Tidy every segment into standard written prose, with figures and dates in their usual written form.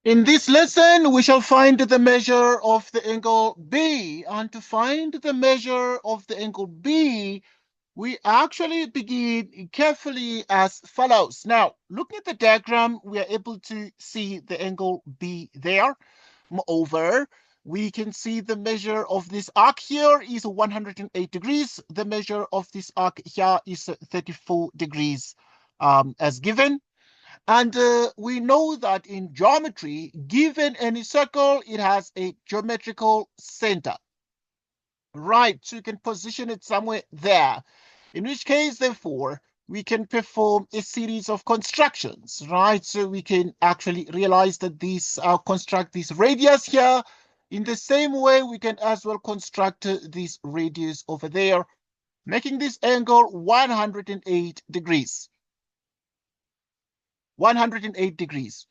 In this lesson, we shall find the measure of the angle B. And to find the measure of the angle B, we actually begin carefully as follows. Now, looking at the diagram, we are able to see the angle B there. Moreover, we can see the measure of this arc here is 108 degrees. The measure of this arc here is 34 degrees as given. And we know that in geometry, given any circle, it has a geometrical center. Right, so you can position it somewhere there. In which case, therefore, we can perform a series of constructions, right? So we can actually realize that these construct this radius here. In the same way, we can as well construct this radius over there, making this angle 108 degrees. 108 degrees.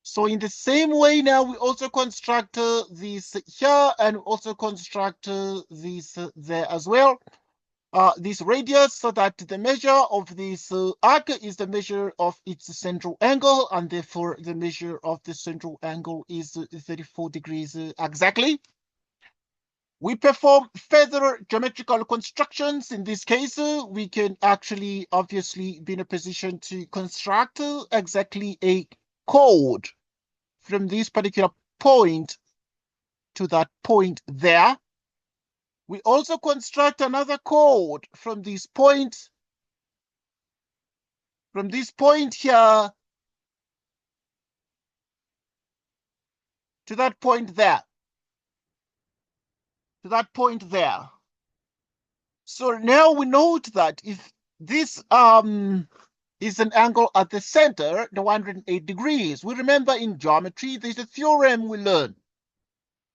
So in the same way now, we also construct this here and also construct this there as well. This radius, so that the measure of this arc is the measure of its central angle, and therefore the measure of the central angle is 34 degrees exactly. We perform further geometrical constructions. In this case, we can actually obviously be in a position to construct exactly a chord from this particular point to that point there. We also construct another chord from this point here to that point there. So now we note that if this is an angle at the center, the 108 degrees, we remember in geometry there's a theorem we learn.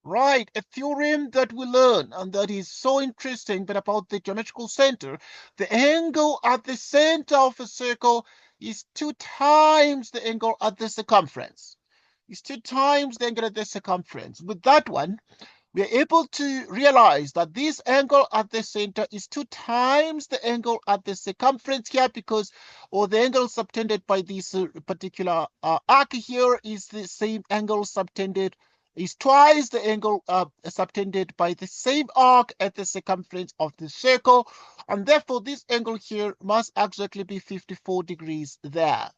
Right, a theorem that we learn, and that is so interesting, but about the geometrical center. The angle at the center of a circle is 2 times the angle at the circumference. It's 2 times the angle at the circumference. With that one, we are able to realize that this angle at the center is 2 times the angle at the circumference here, because, or the angle subtended by this particular arc here is the same angle subtended, is twice the angle subtended by the same arc at the circumference of the circle. And therefore, this angle here must exactly be 54 degrees there.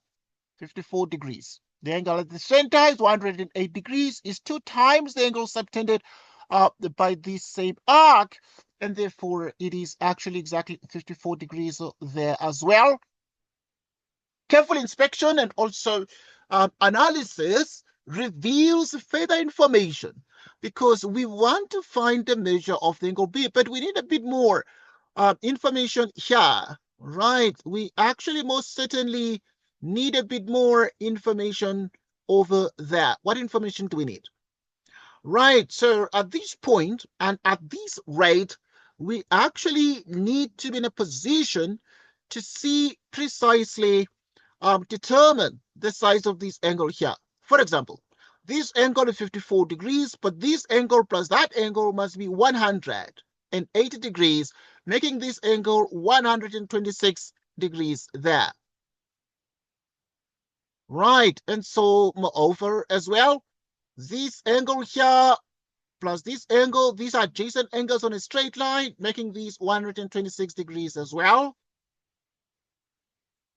54 degrees. The angle at the center is 108 degrees, is 2 times the angle subtended by this same arc, and therefore it is actually exactly 54 degrees there as well. Careful inspection and also analysis reveals further information, because we want to find the measure of the angle B, but we need a bit more information here, right? We actually most certainly need a bit more information over there. What information do we need? Right, so at this point and at this rate, we actually need to be in a position to see precisely determine the size of this angle here. For example, this angle is 54 degrees, but this angle plus that angle must be 180 degrees, making this angle 126 degrees there. Right, and so moreover as well, this angle here plus this angle, these are adjacent angles on a straight line, making these 126 degrees as well.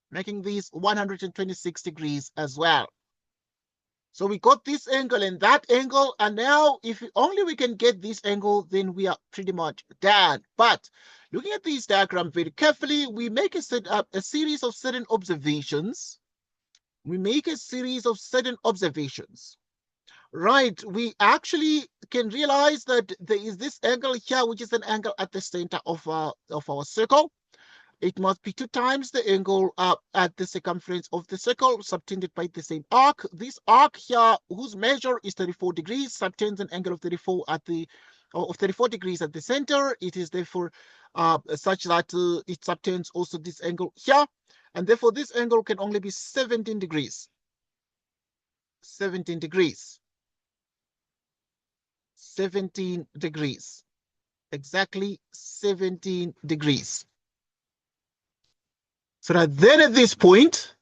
Making these 126 degrees as well. So we got this angle and that angle, and now if only we can get this angle, then we are pretty much done. But looking at this diagram very carefully, we make a series of certain observations. Right, we actually can realize that there is this angle here, which is an angle at the center of our circle. It must be 2 times the angle at the circumference of the circle, subtended by the same arc. This arc here, whose measure is 34 degrees, subtends an angle of 34 degrees at the center. It is therefore such that it subtends also this angle here, and therefore this angle can only be 17 degrees. 17 degrees. 17 degrees. Exactly 17 degrees. So that then at this point,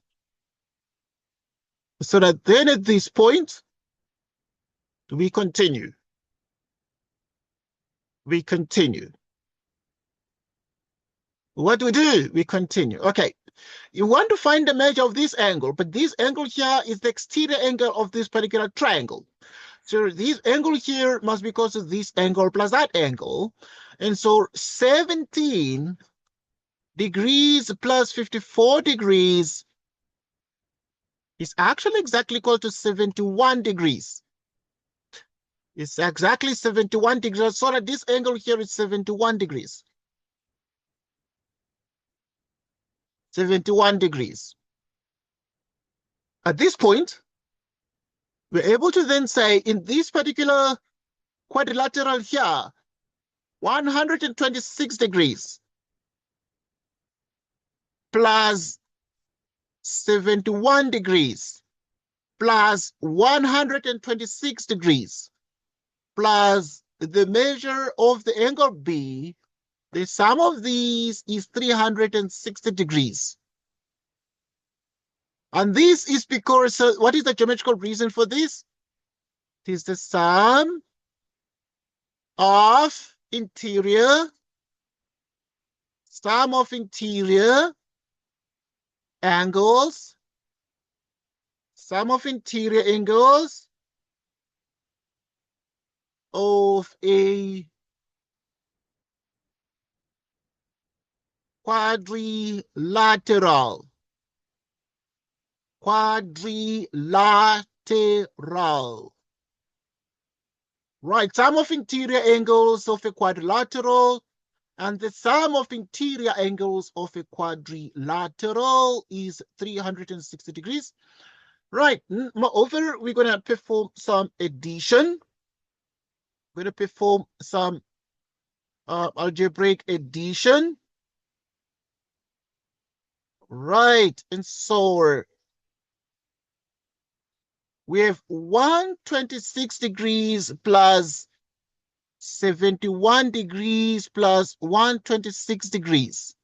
We continue. We continue. What do we do? We continue. Okay. You want to find the measure of this angle, but this angle here is the exterior angle of this particular triangle. So this angle here must be equal to this angle plus that angle. And so 17 degrees plus 54 degrees is actually exactly equal to 71 degrees. It's exactly 71 degrees. So that this angle here is 71 degrees. 71 degrees. At this point, we're able to then say in this particular quadrilateral here, 126 degrees plus 71 degrees plus 126 degrees plus the measure of the angle B, the sum of these is 360 degrees. And this is because, what is the geometrical reason for this? It is the sum of interior angles, sum of interior angles of a quadrilateral. Right, sum of interior angles of a quadrilateral and the sum of interior angles of a quadrilateral is 360 degrees. Right, moreover, we're going to perform some addition. We're going to perform some algebraic addition. Right, and so we have 126 degrees plus 71 degrees plus 126 degrees,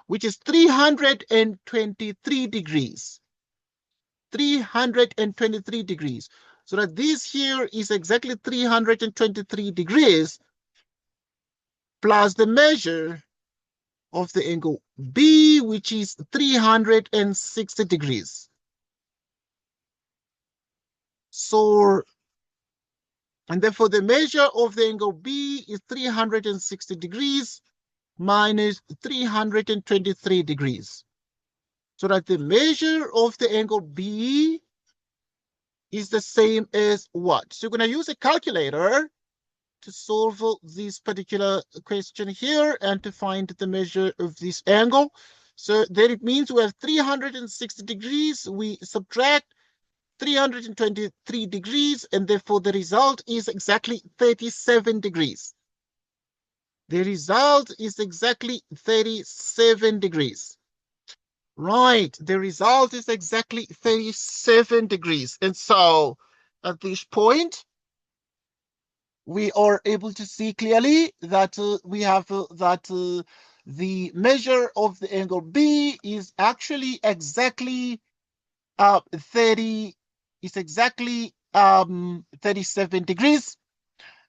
which is 323 degrees. 323 degrees. So that this here is exactly 323 degrees plus the measure of the angle B, which is 360 degrees. So, and therefore the measure of the angle B is 360 degrees minus 323 degrees. So that the measure of the angle B is the same as what? So you're going to use a calculator to solve this particular question here and to find the measure of this angle. So then it means we have 360 degrees. We subtract 323 degrees, and therefore the result is exactly 37 degrees. The result is exactly 37 degrees. Right, the result is exactly 37 degrees. And so at this point, we are able to see clearly that we have the measure of the angle B is actually exactly 37 degrees.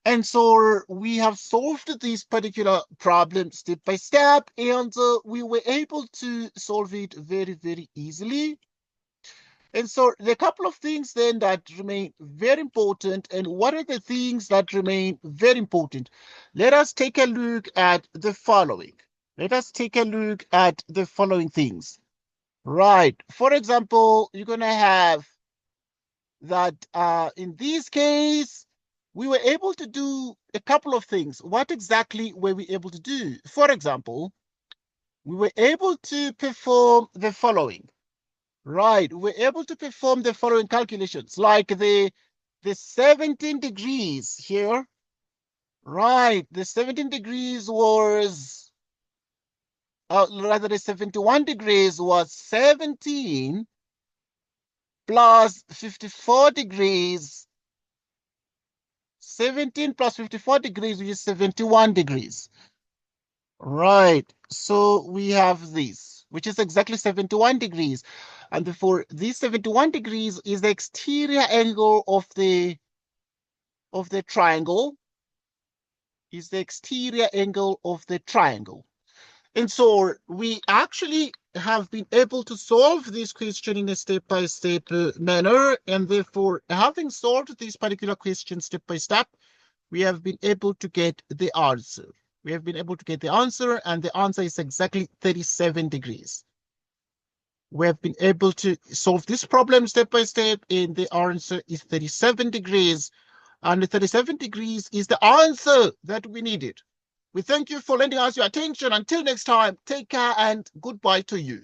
And so we have solved this particular problem step by step, and we were able to solve it very, very easily. And so there are a couple of things then that remain very important. And what are the things that remain very important? Let us take a look at the following. Let us take a look at the following things. Right. For example, you're going to have that in this case, we were able to do a couple of things. What exactly were we able to do? For example, we were able to perform the following. Right, we're able to perform the following calculations, like the 17 degrees here. Right, the 17 degrees was, rather the 71 degrees was 17 plus 54 degrees. 17 plus 54 degrees, which is 71 degrees. Right, so we have this, which is exactly 71 degrees. And therefore, this 71 degrees is the exterior angle of the of the triangle is the exterior angle of the triangle. And so we actually have been able to solve this question in a step-by-step manner. And therefore, having solved this particular question step-by-step, we have been able to get the answer. We have been able to get the answer, and the answer is exactly 37 degrees. We have been able to solve this problem step-by-step, and the answer is 37 degrees. And the 37 degrees is the answer that we needed. We thank you for lending us your attention. Until next time, take care and goodbye to you.